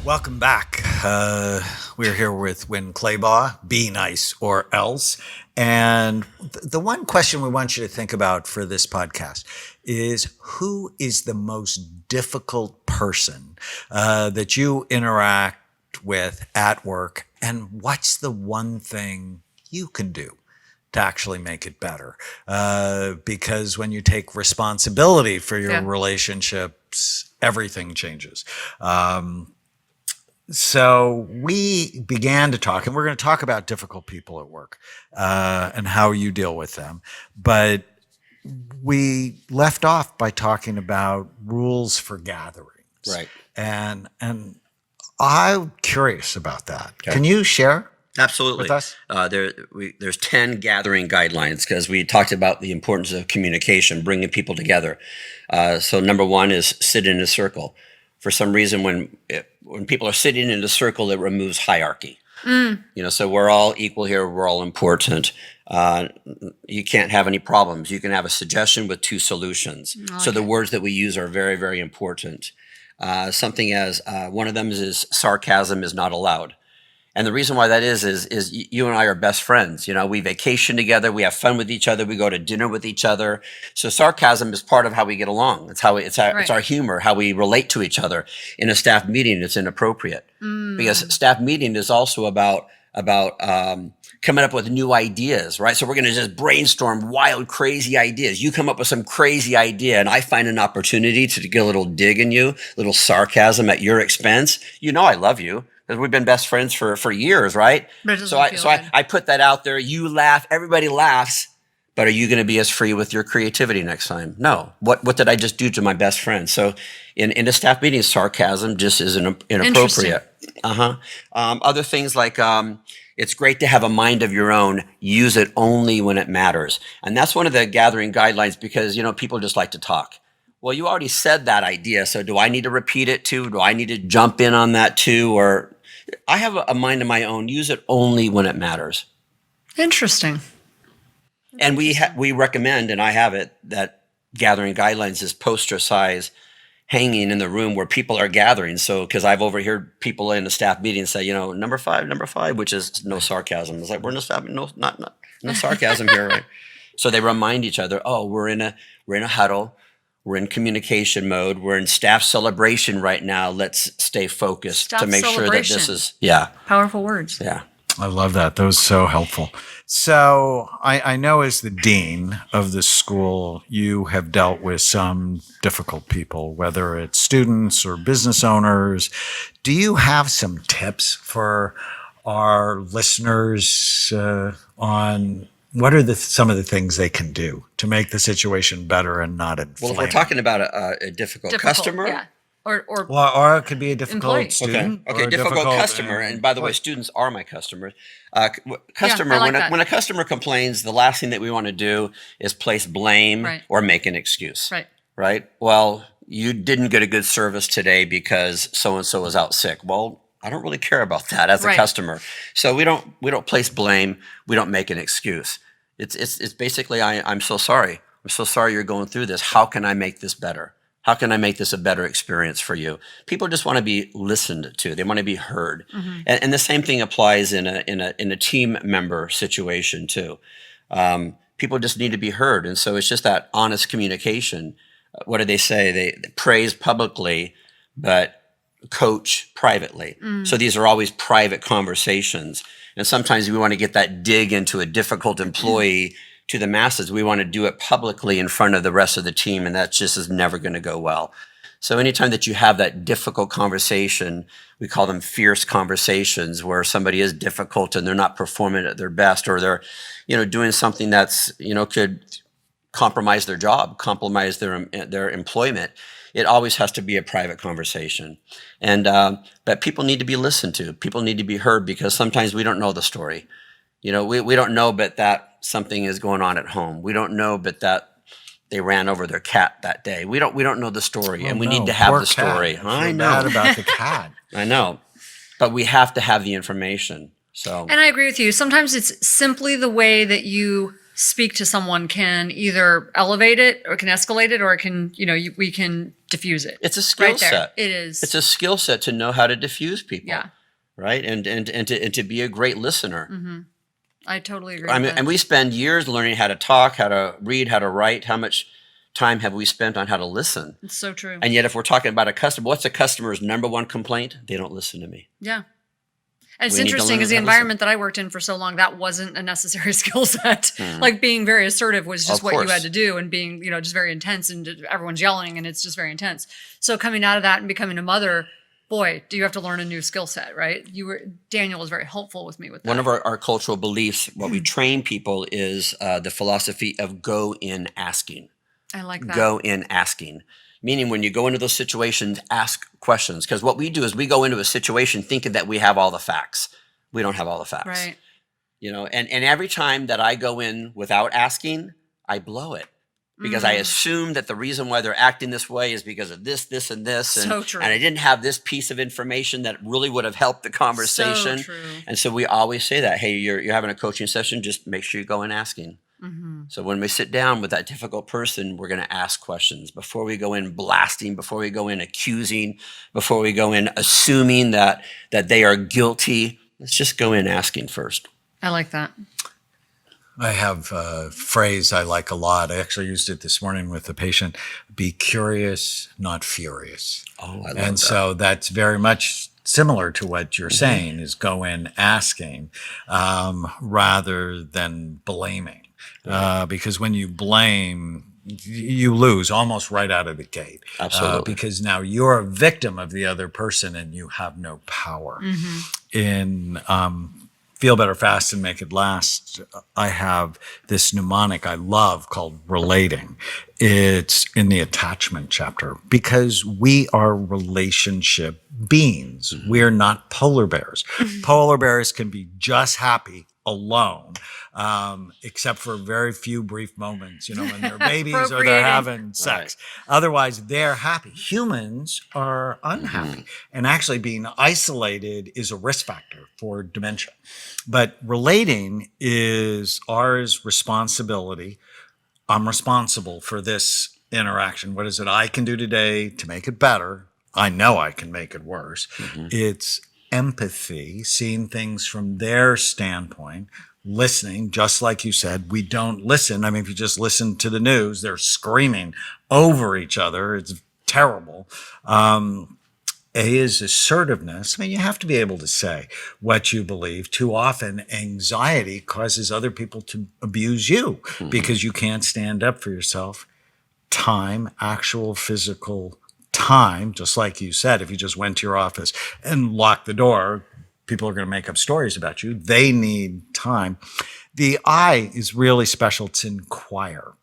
Welcome back. We're here with Winn Claybaugh, Be Nice or Else. And the one question we want you to think about for this podcast is who is the most difficult person that you interact with at work, and what's the one thing you can do to actually make it better? Because when you take responsibility for your relationships, everything changes. So we began to talk, and we're going to talk about difficult people at work and how you deal with them. But we left off by talking about rules for gatherings. Right. And I'm curious about that. Okay. Can you share? Absolutely. With us? There's 10 gathering guidelines because we talked about the importance of communication, bringing people together. So number one is sit in a circle. For some reason, when people are sitting in a circle, it removes hierarchy. So we're all equal here. We're all important. You can't have any problems. You can have a suggestion with two solutions. Okay. So the words that we use are very, very important. Something as one of them is sarcasm is not allowed. And the reason why that is you and I are best friends. We vacation together, we have fun with each other, we go to dinner with each other. So sarcasm is part of how we get along. It's our humor, how we relate to each other. In a staff meeting, it's inappropriate because staff meeting is also about coming up with new ideas, right? So we're going to just brainstorm wild, crazy ideas. You come up with some crazy idea, and I find an opportunity to get a little dig in you, a little sarcasm at your expense. I love you. Because we've been best friends for years, right? I put that out there. You laugh. Everybody laughs. But are you going to be as free with your creativity next time? No. What did I just do to my best friend? So in a staff meeting, sarcasm just is inappropriate. Other things like it's great to have a mind of your own. Use it only when it matters. And that's one of the gathering guidelines because, people just like to talk. Well, you already said that idea. So do I need to repeat it too? Do I need to jump in on that too? Or I have a mind of my own. Use it only when it matters. Interesting. And we recommend, and I have it, that gathering guidelines is poster size hanging in the room where people are gathering. So, because I've overheard people in a staff meeting say, number five, which is no sarcasm. It's like, we're in a staff, no sarcasm here, right? So they remind each other, oh, we're in a huddle. We're in communication mode. We're in staff celebration right now. Let's stay focused to make sure that this is, powerful words. Yeah. I love that. That was so helpful. So I know as the dean of this school, you have dealt with some difficult people, whether it's students or business owners. Do you have some tips for our listeners on what are some of the things they can do to make the situation better and not inflame? Well, if we're talking about a difficult customer, yeah. Or it could be a difficult employee. student. Okay, difficult customer. And by the way, students are my customers. When a customer complains, the last thing that we want to do is place blame or make an excuse. Right? Well, you didn't get a good service today because so-and-so was out sick. Well, I don't really care about that as a customer. So we don't place blame. We don't make an excuse. It's basically, I'm so sorry. I'm so sorry you're going through this. How can I make this better? How can I make this a better experience for you? People just want to be listened to. They want to be heard. Mm-hmm. And the same thing applies in a team member situation too. People just need to be heard. And so it's just that honest communication. What do they say? They praise publicly, but coach privately. So these are always private conversations. And sometimes we want to get that dig into a difficult employee to the masses. We want to do it publicly in front of the rest of the team, and that just is never going to go well. So anytime that you have that difficult conversation, we call them fierce conversations, where somebody is difficult and they're not performing at their best, or they're, doing something that's, could compromise their job, compromise their employment. It always has to be a private conversation. And but people need to be listened to. People need to be heard, because sometimes we don't know the story. We don't know but that something is going on at home. We don't know but that they ran over their cat that day. We don't know the story, and we need to have the story. I know bad about the cat. I know, but we have to have the information. So, and I agree with you. Sometimes it's simply the way that you speak to someone can either elevate it or can escalate it, or it can, we can diffuse it. It's a skill right there. set. It is. It's a skill set to know how to diffuse people. Yeah. Right. And to be a great listener. Mm-hmm. I totally agree. I mean, with that. and we spend years learning how to talk, how to read, how to write. How much time have we spent on how to listen? It's so true. And yet, if we're talking about a customer, what's a customer's number one complaint? They don't listen to me. Yeah. And it's We need to interesting learn because the how to environment that I worked in for so long, that wasn't a necessary skill set. Like being very assertive was just Of what you course. had to do, and being, just very intense, and everyone's yelling and it's just very intense. So coming out of that and becoming a mother, boy, do you have to learn a new skill set, right? Daniel was very helpful with me with that. One of our cultural beliefs, what we train people is the philosophy of go in asking. I like that. Go in asking. Meaning when you go into those situations, ask questions. Because what we do is we go into a situation thinking that we have all the facts. We don't have all the facts. Right. And every time that I go in without asking, I blow it. Because I assume that the reason why they're acting this way is because of this, this, and this. And, So true. and I didn't have this piece of information that really would have helped the conversation. So true. And so we always say that, hey, you're having a coaching session, just make sure you go in asking. So when we sit down with that difficult person, we're going to ask questions before we go in blasting, before we go in accusing, before we go in assuming that they are guilty. Let's just go in asking first. I like that. I have a phrase I like a lot. I actually used it this morning with a patient. Be curious, not furious. Oh, I love And that. so that's very much similar to what you're saying, is go in asking rather than blaming. Because when you blame, you lose almost right out of the gate. Absolutely. Because now you're a victim of the other person and you have no power. In Feel Better, Fast, and Make It Last, I have this mnemonic I love called relating. It's in the attachment chapter because we are relationship beings. We're not polar bears. Polar bears can be just happy alone, except for very few brief moments, when they're babies or they're Procreating. having sex. Otherwise, they're happy. Humans are unhappy. And actually being isolated is a risk factor for dementia. But relating is ours responsibility. I'm responsible for this interaction. What is it I can do today to make it better? I know I can make it worse. It's empathy, seeing things from their standpoint, listening, just like you said. We don't listen. I mean, if you just listen to the news, they're screaming over each other. It's terrible. A is assertiveness. I mean, you have to be able to say what you believe. Too often, anxiety causes other people to abuse you because you can't stand up for yourself. Time, actual physical time, just like you said, if you just went to your office and locked the door, people are going to make up stories about you. They need time. The I is really special. It's inquire.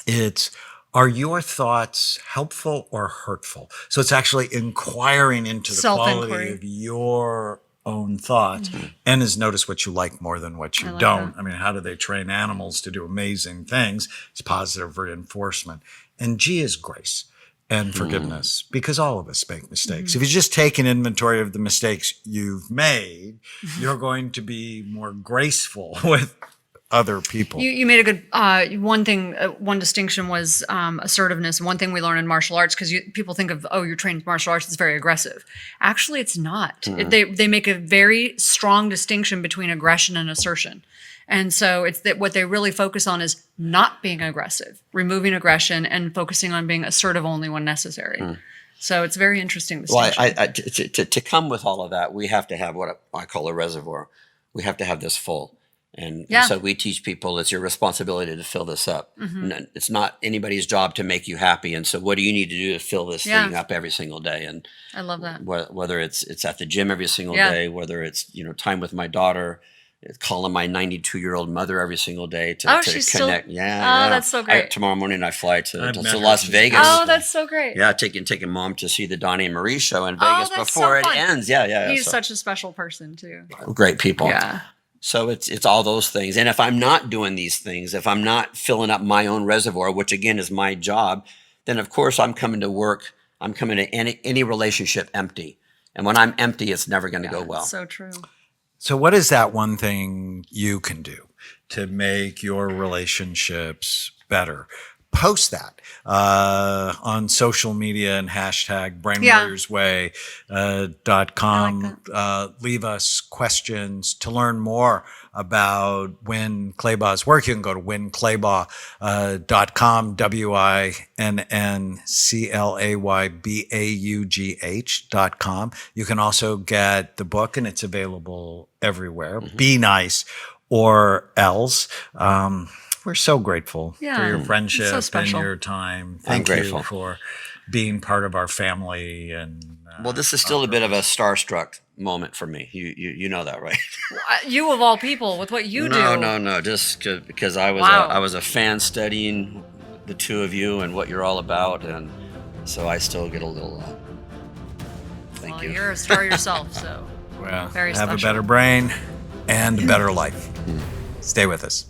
It's, are your thoughts helpful or hurtful? So it's actually inquiring into the quality Self-inquiry. of your own thoughts. And is notice what you like more than what you like don't. that. I mean, how do they train animals to do amazing things? It's positive reinforcement. And G is grace and forgiveness, because all of us make mistakes. If you just take an inventory of the mistakes you've made, you're going to be more graceful with other people. You made a good one distinction was assertiveness. One thing we learn in martial arts, because people think of, you're trained in martial arts, it's very aggressive. Actually, it's not. They make a very strong distinction between aggression and assertion. And so it's that what they really focus on is not being aggressive, removing aggression, and focusing on being assertive only when necessary. So it's a very interesting distinction. Well, to come with all of that, we have to have what I call a reservoir. We have to have this full. And so we teach people it's your responsibility to fill this up. It's not anybody's job to make you happy. And so what do you need to do to fill this thing up every single day? And I love that. Whether it's at the gym every single Yeah. day, whether it's time with my daughter, calling my 92-year-old mother every single day to she's connect. still. Yeah. That's so great. Tomorrow morning I fly to met her. Las Vegas. Oh, that's so great. Yeah, taking mom to see the Donnie and Marie show in Vegas that's before so it fun. ends. Yeah. He's So, such a special person too. great people. Yeah. So it's all those things. And if I'm not doing these things, if I'm not filling up my own reservoir, which again is my job, then of course I'm coming to work. I'm coming to any relationship empty. And when I'm empty, it's never going to go well. So true. So what is that one thing you can do to make your relationships better, post that on social media and hashtag brainwarriorsway.com. Leave us questions. To learn more about Winn Claybaugh's work, you can go to winnclaybaugh.com, WINNCLAYBAUGH.com. You can also get the book, and it's available everywhere. Be Nice or Else. We're so grateful for your friendship and your time. Thank you for being part of our family. And well, this is still a bit of a starstruck moment for me. You know that, right? You of all people, with what you do. No. Just because I was a fan studying the two of you and what you're all about, and so I still get a little. Thank you. You're a star yourself, so very have special. a better brain and a better life. Stay with us.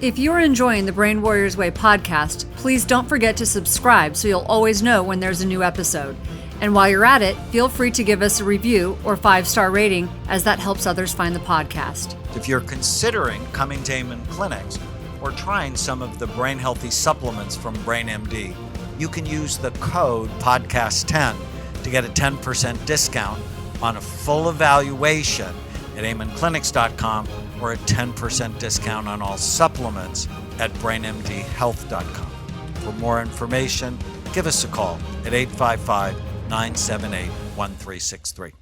If you're enjoying the Brain Warriors Way podcast, please don't forget to subscribe so you'll always know when there's a new episode. And while you're at it, feel free to give us a review or 5-star rating, as that helps others find the podcast. If you're considering coming to Amen Clinics or trying some of the brain healthy supplements from BrainMD, you can use the code podcast10 to get a 10% discount on a full evaluation at amenclinics.com, or a 10% discount on all supplements at brainmdhealth.com. For more information, give us a call at 855-978-1363.